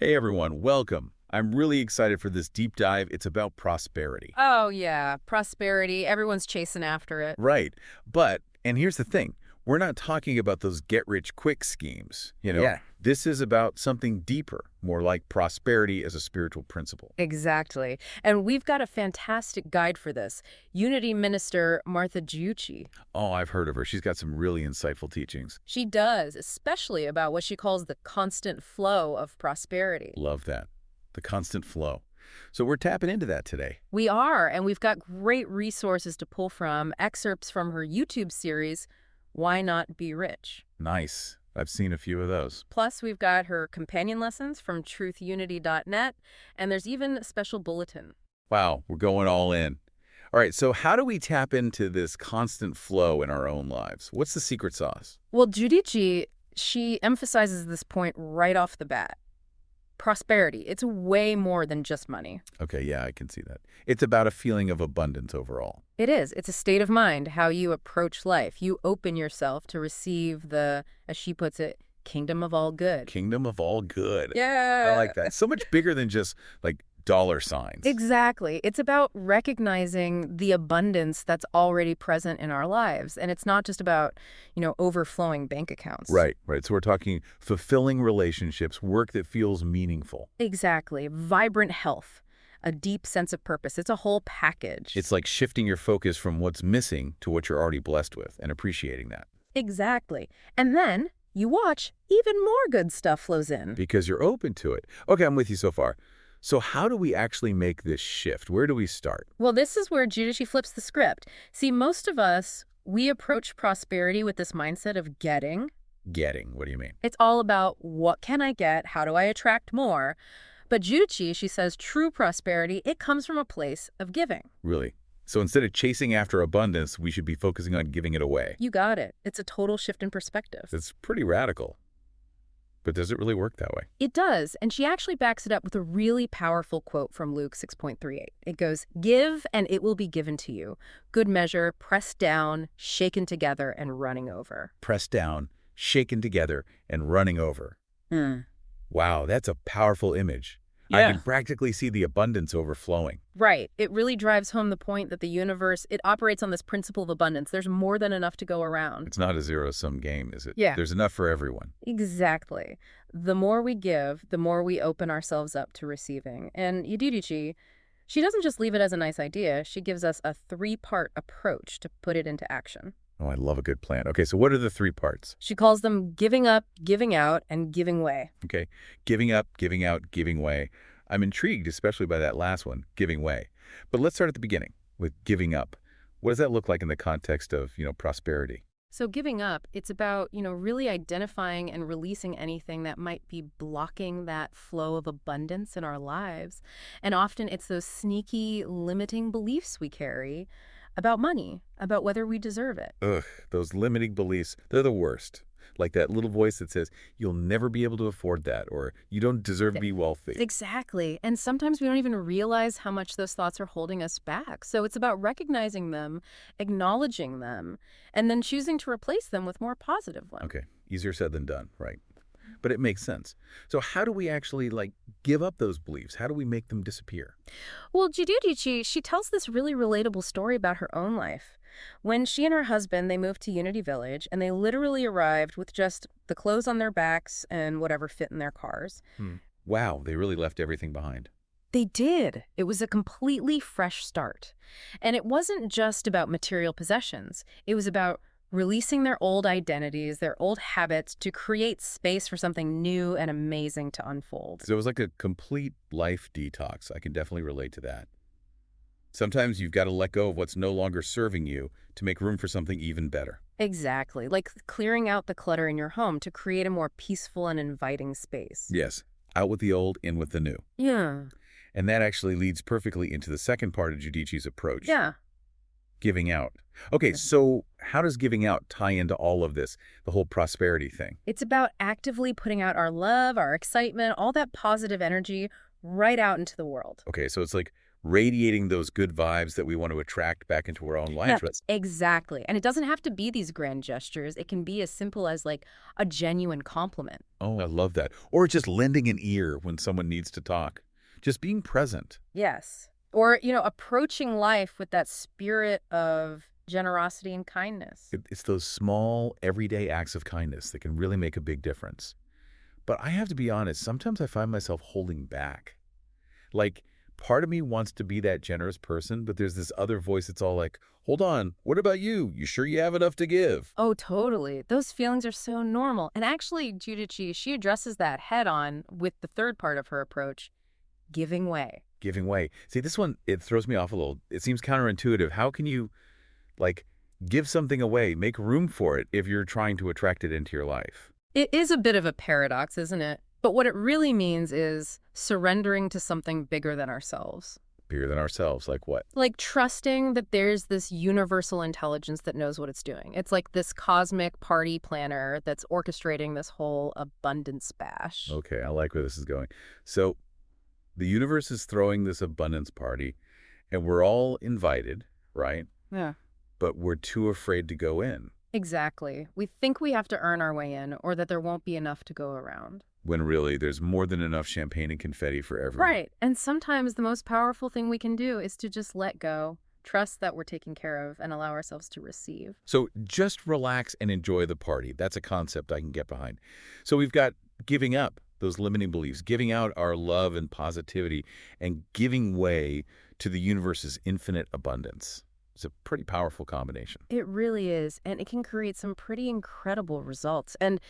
Hey everyone, welcome. I'm really excited for this deep dive. It's about prosperity. Oh, yeah. Prosperity. Everyone's chasing after it. Right. And here's the thing, we're not talking about those get-rich-quick schemes. Yeah. This is about something deeper, more like prosperity as a spiritual principle. Exactly. And we've got a fantastic guide for this. Unity Minister Martha Guidici. Oh, I've heard of her. She's got some really insightful teachings. She does, especially about what she calls the constant flow of prosperity. Love that. The constant flow. So we're tapping into that today. We are, and we've got great resources to pull from, excerpts from her YouTube series, Why Not Be Rich? Nice. I've seen a few of those. Plus, we've got her companion lessons from truthunity.net, and there's even a special bulletin. Wow, we're going all in. All right, so how do we tap into this constant flow in our own lives? What's the secret sauce? Well, Giudice, she emphasizes this point right off the bat. Prosperity, it's way more than just money. Okay, yeah, I can see that. It's about a feeling of abundance overall. It is. It's a state of mind, how you approach life. You open yourself to receive the, as she puts it, kingdom of all good. Kingdom of all good. I Yeah. like that. So much bigger than just like dollar signs. Exactly. It's about recognizing the abundance that's already present in our lives. And it's not just about, overflowing bank accounts. Right, right. So we're talking fulfilling relationships, work that feels meaningful. Exactly. Vibrant health, a deep sense of purpose. It's a whole package. It's like shifting your focus from what's missing to what you're already blessed with and appreciating that. Exactly. And then you watch, even more good stuff flows in. Because you're open to it. Okay, I'm with you so far. So how do we actually make this shift? Where do we start? Well, this is where Giudice flips the script. See, most of us, we approach prosperity with this mindset of getting. Getting, what do you mean? It's all about what can I get? How do I attract more? But Giudice, she says, true prosperity, it comes from a place of giving. Really? So instead of chasing after abundance, we should be focusing on giving it away. You got it. It's a total shift in perspective. It's pretty radical. But does it really work that way? It does, and she actually backs it up with a really powerful quote from Luke 6:38. It goes, "Give, and it will be given to you. Good measure, pressed down, shaken together, and running over." Pressed down, shaken together, and running over. Hmm. Wow, that's a powerful image. I Yeah. can practically see the abundance overflowing. Right. It really drives home the point that the universe, it operates on this principle of abundance. There's more than enough to go around. It's not a zero-sum game, is it? Yeah. There's enough for everyone. Exactly. The more we give, the more we open ourselves up to receiving. And Yudichi, she doesn't just leave it as a nice idea. She gives us a three-part approach to put it into action. Oh, I love a good plan. Okay, so what are the three parts? She calls them giving up, giving out, and giving way. Okay, giving up, giving out, giving way. I'm intrigued, especially by that last one, giving way. But let's start at the beginning with giving up. What does that look like in the context of, prosperity? So giving up, it's about, really identifying and releasing anything that might be blocking that flow of abundance in our lives. And often it's those sneaky, limiting beliefs we carry about money, about whether we deserve it. Ugh, those limiting beliefs, they're the worst. Like that little voice that says, you'll never be able to afford that, or you don't deserve to be wealthy. Exactly. And sometimes we don't even realize how much those thoughts are holding us back. So it's about recognizing them, acknowledging them, and then choosing to replace them with more positive ones. Okay, easier said than done, right? But it makes sense. So how do we actually, give up those beliefs? How do we make them disappear? Well, Jidudichi, she tells this really relatable story about her own life. When she and her husband, they moved to Unity Village, and they literally arrived with just the clothes on their backs and whatever fit in their cars. Wow, they really left everything behind. They did. It was a completely fresh start. And it wasn't just about material possessions. It was about releasing their old identities, their old habits to create space for something new and amazing to unfold. So it was like a complete life detox. I can definitely relate to that. Sometimes you've got to let go of what's no longer serving you to make room for something even better. Exactly. Like clearing out the clutter in your home to create a more peaceful and inviting space. Yes, out with the old, in with the new. Yeah. And that actually leads perfectly into the second part of Giudici's approach. Yeah. Giving out. Okay, so how does giving out tie into all of this, the whole prosperity thing? It's about actively putting out our love, our excitement, all that positive energy right out into the world. Okay, so it's like radiating those good vibes that we want to attract back into our own lives. Yep, exactly. And it doesn't have to be these grand gestures. It can be as simple as like a genuine compliment. Oh, I love that. Or just lending an ear when someone needs to talk. Just being present. Yes. Or, approaching life with that spirit of generosity and kindness. It's those small, everyday acts of kindness that can really make a big difference. But I have to be honest, sometimes I find myself holding back. Like, part of me wants to be that generous person, but there's this other voice that's all like, hold on, what about you? You sure you have enough to give? Oh, totally. Those feelings are so normal. And actually, Giudice, she addresses that head on with the third part of her approach, giving way. Giving way. See, this one, it throws me off a little. It seems counterintuitive. How can you, like, give something away, make room for it if you're trying to attract it into your life? It is a bit of a paradox, isn't it? But what it really means is surrendering to something bigger than ourselves. Bigger than ourselves, like what? Like trusting that there's this universal intelligence that knows what it's doing. It's like this cosmic party planner that's orchestrating this whole abundance bash. Okay, I like where this is going. So, the universe is throwing this abundance party, and we're all invited, right? Yeah. But we're too afraid to go in, Exactly. We think we have to earn our way in or that there won't be enough to go around. when really there's more than enough champagne and confetti for everyone. Right. And sometimes the most powerful thing we can do is to just let go, trust that we're taken care of, and allow ourselves to receive. So just relax and enjoy the party. That's a concept I can get behind. So we've got giving up those limiting beliefs, giving out our love and positivity, and giving way to the universe's infinite abundance. It's a pretty powerful combination. It really is, and it can create some pretty incredible results. And,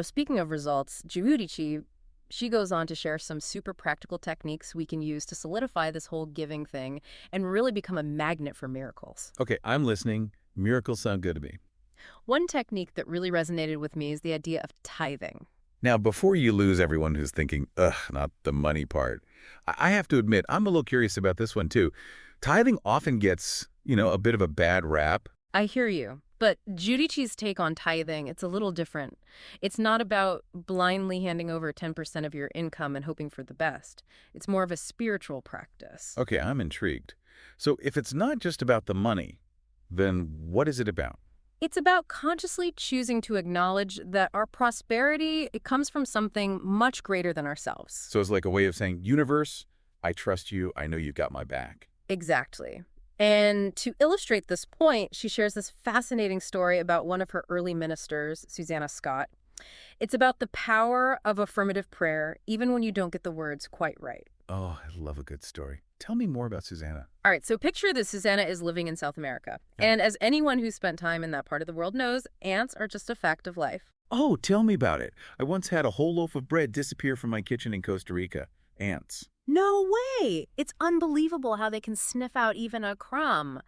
speaking of results, Giudici, she goes on to share some super practical techniques we can use to solidify this whole giving thing and really become a magnet for miracles. Okay, I'm listening. Miracles sound good to me. One technique that really resonated with me is the idea of tithing. Now, before you lose everyone who's thinking, ugh, not the money part, I have to admit, I'm a little curious about this one too. Tithing often gets, a bit of a bad rap. I hear you. But Giudici's take on tithing, it's a little different. It's not about blindly handing over 10% of your income and hoping for the best. It's more of a spiritual practice. Okay, I'm intrigued. So if it's not just about the money, then what is it about? It's about consciously choosing to acknowledge that our prosperity, it comes from something much greater than ourselves. So it's like a way of saying, universe, I trust you. I know you've got my back. Exactly. And to illustrate this point, she shares this fascinating story about one of her early ministers, Susanna Scott. It's about the power of affirmative prayer, even when you don't get the words quite right. Oh, I love a good story. Tell me more about Susanna. All right, so picture that Susanna is living in South America. Yeah. And as anyone who's spent time in that part of the world knows, ants are just a fact of life. Oh, tell me about it. I once had a whole loaf of bread disappear from my kitchen in Costa Rica. Ants. No way! It's unbelievable how they can sniff out even a crumb.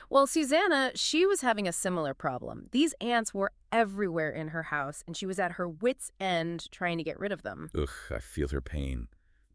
Well, Susanna, she was having a similar problem. These ants were everywhere in her house, and she was at her wit's end trying to get rid of them. Ugh, I feel her pain.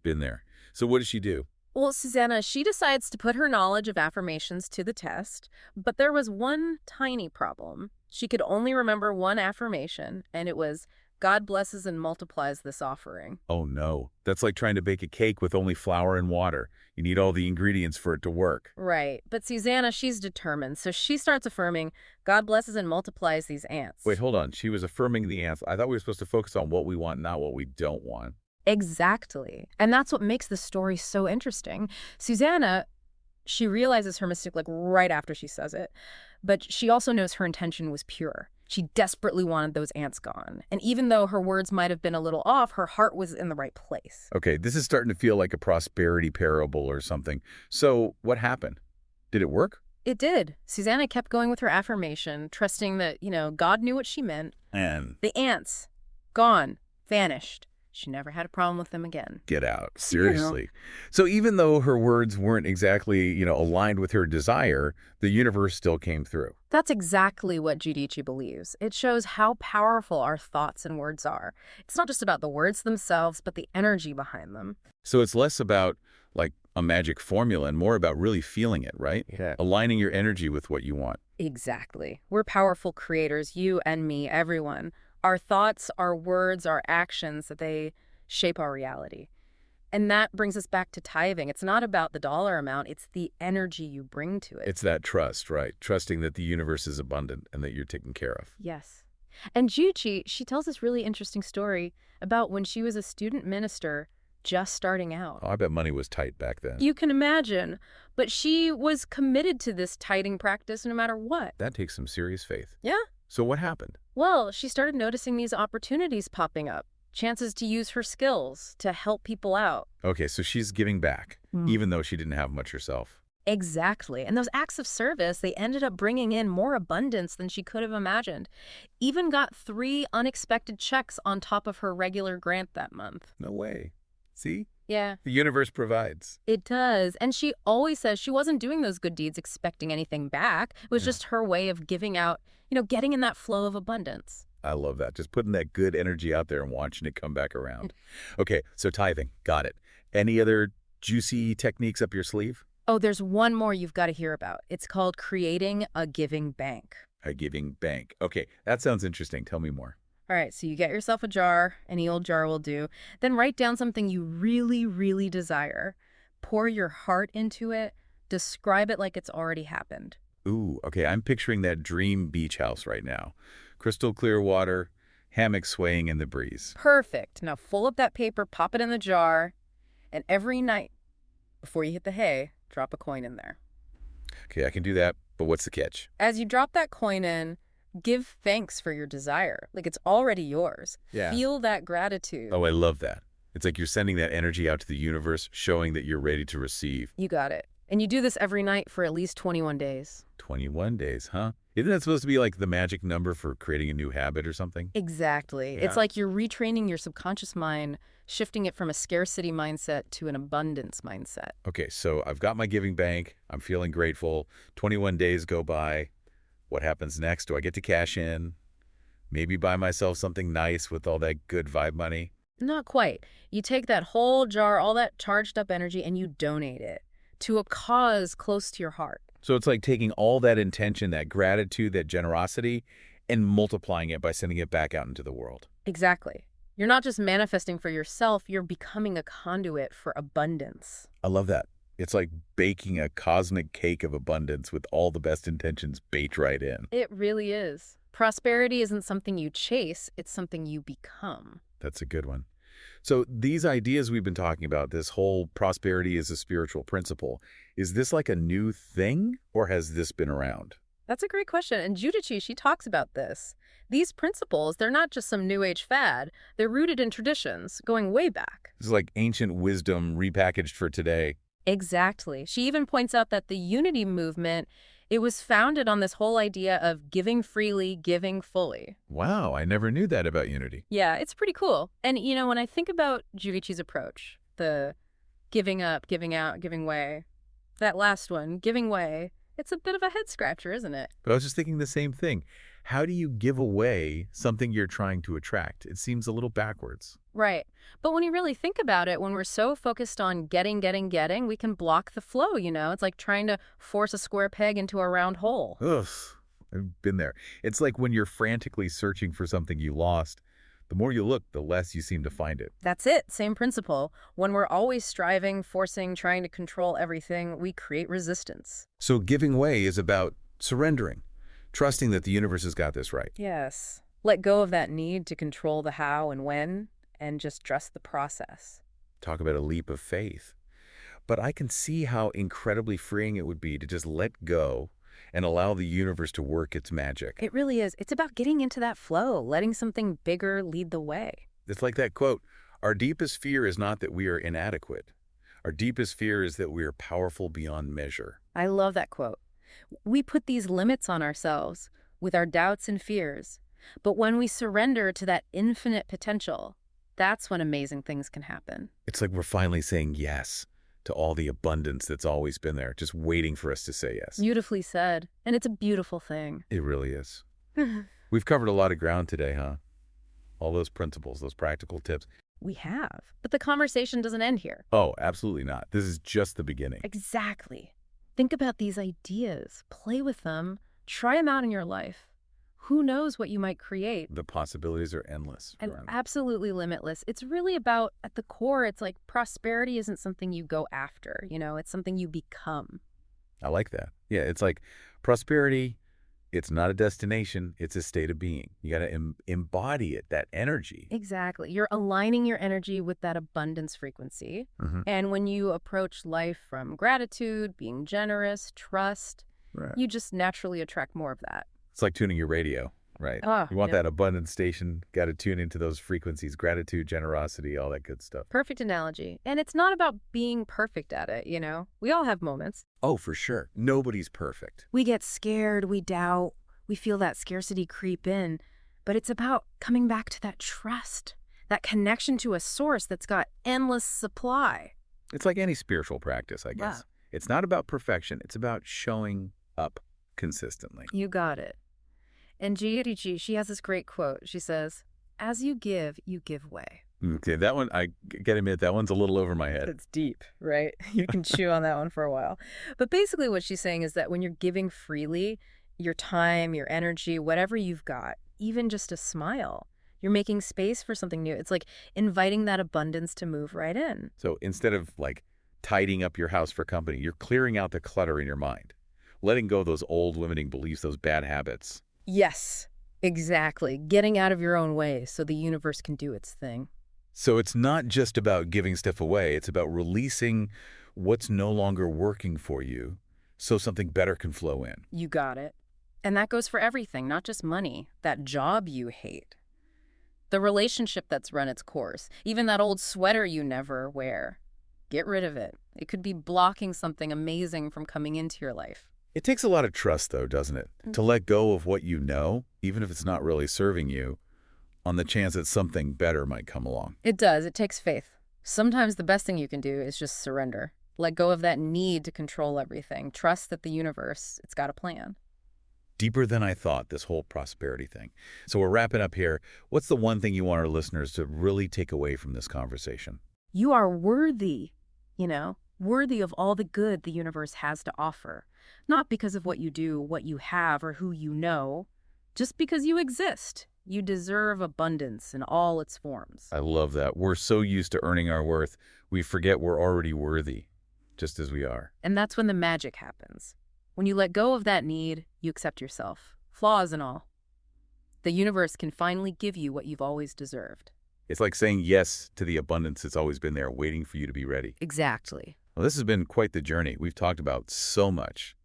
Been there. So what does she do? Well, Susanna, she decides to put her knowledge of affirmations to the test, but there was one tiny problem. She could only remember one affirmation, and it was, God blesses and multiplies this offering. Oh no, that's like trying to bake a cake with only flour and water. You need all the ingredients for it to work. Right, but Susanna, she's determined, so she starts affirming, God blesses and multiplies these ants. Wait, hold on. She was affirming the ants. I thought we were supposed to focus on what we want, not what we don't want. Exactly. And that's what makes the story so interesting. Susanna, she realizes her mistake like right after she says it, but she also knows her intention was pure. She desperately wanted those ants gone. And even though her words might have been a little off, her heart was in the right place. Okay, this is starting to feel like a prosperity parable or something. So what happened? Did it work? It did. Susanna kept going with her affirmation, trusting that, God knew what she meant. And The ants, gone, vanished. She never had a problem with them again. get out. Seriously. So even though her words weren't exactly, aligned with her desire, the universe still came through. That's exactly what Giudici believes. It shows how powerful our thoughts and words are. It's not just about the words themselves, but the energy behind them. So it's less about like a magic formula and more about really feeling it, right? Yeah. Aligning your energy with what you want. Exactly. We're powerful creators, you and me, everyone. Our thoughts, our words, our actions, they shape our reality. And that brings us back to tithing. It's not about the dollar amount, it's the energy you bring to it. It's that trust, right? Trusting that the universe is abundant and that you're taken care of. Yes. And Guidici, she tells this really interesting story about when she was a student minister just starting out. Oh, I bet money was tight back then. You can imagine. But she was committed to this tithing practice no matter what. That takes some serious faith. Yeah. So what happened? Well, she started noticing these opportunities popping up, chances to use her skills to help people out. Okay, so she's giving back, even though she didn't have much herself. Exactly. And those acts of service, they ended up bringing in more abundance than she could have imagined. Even got 3 unexpected checks on top of her regular grant that month. No way. See? Yeah. The universe provides. It does. And she always says she wasn't doing those good deeds expecting anything back. It was just her way of giving out, getting in that flow of abundance. I love that. Just putting that good energy out there and watching it come back around. Okay, so tithing. Got it. Any other juicy techniques up your sleeve? Oh, there's one more you've got to hear about. It's called creating a giving bank. A giving bank. Okay, that sounds interesting. Tell me more. All right, so you get yourself a jar, any old jar will do. Then write down something you really, really desire. Pour your heart into it. Describe it like it's already happened. Ooh, okay, I'm picturing that dream beach house right now. Crystal clear water, hammock swaying in the breeze. Perfect. Now fold up that paper, pop it in the jar, and every night before you hit the hay, drop a coin in there. Okay, I can do that, but what's the catch? As you drop that coin in, give thanks for your desire. Like it's already yours. Yeah. Feel that gratitude. Oh, I love that. It's like you're sending that energy out to the universe, showing that you're ready to receive. You got it. And you do this every night for at least 21 days. 21 days, huh? Isn't that supposed to be like the magic number for creating a new habit or something? Exactly. Yeah. It's like you're retraining your subconscious mind, shifting it from a scarcity mindset to an abundance mindset. Okay, so I've got my giving bank. I'm feeling grateful. 21 days go by. What happens next? Do I get to cash in? Maybe buy myself something nice with all that good vibe money? Not quite. You take that whole jar, all that charged up energy, and you donate it to a cause close to your heart. So it's like taking all that intention, that gratitude, that generosity, and multiplying it by sending it back out into the world. Exactly. You're not just manifesting for yourself, you're becoming a conduit for abundance. I love that. It's like baking a cosmic cake of abundance with all the best intentions baked right in. It really is. Prosperity isn't something you chase, it's something you become. That's a good one. So these ideas we've been talking about, this whole prosperity is a spiritual principle, is this like a new thing or has this been around? That's a great question. And Guidici, she talks about this. These principles, they're not just some new age fad. They're rooted in traditions going way back. This is like ancient wisdom repackaged for today. Exactly. She even points out that the unity movement, it was founded on this whole idea of giving freely, giving fully. Wow, I never knew that about unity. Yeah, it's pretty cool. And, when I think about Giudici's approach, the giving up, giving out, giving way, that last one, giving way, it's a bit of a head scratcher, isn't it? But I was just thinking the same thing. How do you give away something you're trying to attract? It seems a little backwards. Right. But when you really think about it, when we're so focused on getting, we can block the flow, It's like trying to force a square peg into a round hole. Ugh, I've been there. It's like when you're frantically searching for something you lost, the more you look, the less you seem to find it. That's it. Same principle. When we're always striving, forcing, trying to control everything, we create resistance. So giving way is about surrendering, trusting that the universe has got this right. Yes. Let go of that need to control the how and when, and just trust the process. Talk about a leap of faith. But I can see how incredibly freeing it would be to just let go and allow the universe to work its magic. It really is. It's about getting into that flow, letting something bigger lead the way. It's like that quote, our deepest fear is not that we are inadequate. Our deepest fear is that we are powerful beyond measure. I love that quote. We put these limits on ourselves with our doubts and fears. But when we surrender to that infinite potential, that's when amazing things can happen. It's like we're finally saying yes to all the abundance that's always been there, just waiting for us to say yes. Beautifully said. And it's a beautiful thing. It really is. We've covered a lot of ground today, huh? All those principles, those practical tips. We have. But the conversation doesn't end here. Oh, absolutely not. This is just the beginning. Exactly. Think about these ideas. Play with them. Try them out in your life. who knows what you might create? The possibilities are endless. And Right. absolutely limitless. It's really about, at the core, it's like prosperity isn't something you go after, it's something you become. I like that. Yeah, it's like prosperity, it's not a destination, it's a state of being. You got to embody it, that energy. Exactly. You're aligning your energy with that abundance frequency. And when you approach life from gratitude, being generous, trust, Right. you just naturally attract more of that. It's like tuning your radio, right? Ah, You want yep. that abundant station, got to tune into those frequencies, gratitude, generosity, all that good stuff. Perfect analogy. And it's not about being perfect at it. We all have moments. Oh, for sure. Nobody's perfect. We get scared, we doubt, we feel that scarcity creep in. But it's about coming back to that trust, that connection to a source that's got endless supply. It's like any spiritual practice, I Wow. guess. It's not about perfection. It's about showing up consistently. You got it. And Guidici, she has this great quote. She says, "As you give way." Okay, that one, I gotta admit, that one's a little over my head. It's deep, right? You can chew on that one for a while. But basically what she's saying is that when you're giving freely, your time, your energy, whatever you've got, even just a smile, you're making space for something new. It's like inviting that abundance to move right in. So instead of like tidying up your house for company, you're clearing out the clutter in your mind, letting go of those old limiting beliefs, those bad habits. Yes, exactly. Getting out of your own way so the universe can do its thing. So it's not just about giving stuff away. It's about releasing what's no longer working for you so something better can flow in. You got it. And that goes for everything, not just money. That job you hate. The relationship that's run its course. Even that old sweater you never wear. Get rid of it. It could be blocking something amazing from coming into your life. It takes a lot of trust, though, doesn't it? To let go of what you know, even if it's not really serving you, on the chance that something better might come along. It does. It takes faith. Sometimes the best thing you can do is just surrender. Let go of that need to control everything. Trust that the universe, it's got a plan. Deeper than I thought, this whole prosperity thing. So we're wrapping up here. What's the one thing you want our listeners to really take away from this conversation? You are worthy, worthy of all the good the universe has to offer. Not because of what you do, what you have, or who you know, just because you exist. You deserve abundance in all its forms. I love that. We're so used to earning our worth, we forget we're already worthy, just as we are. And that's when the magic happens. When you let go of that need, you accept yourself, flaws and all. The universe can finally give you what you've always deserved. It's like saying yes to the abundance that's always been there, waiting for you to be ready. Exactly. Well, this has been quite the journey. We've talked about so much.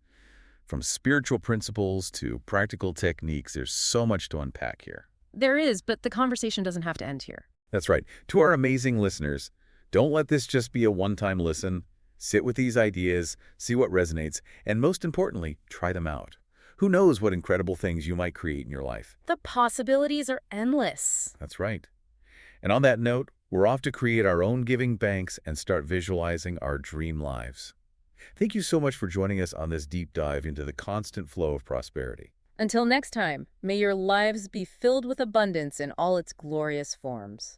From spiritual principles to practical techniques, there's so much to unpack here. There is, but the conversation doesn't have to end here. That's right. To our amazing listeners, don't let this just be a one-time listen. Sit with these ideas, see what resonates, and most importantly, try them out. Who knows what incredible things you might create in your life? The possibilities are endless. That's right. And on that note, we're off to create our own giving banks and start visualizing our dream lives. Thank you so much for joining us on this deep dive into the constant flow of prosperity. Until next time, may your lives be filled with abundance in all its glorious forms.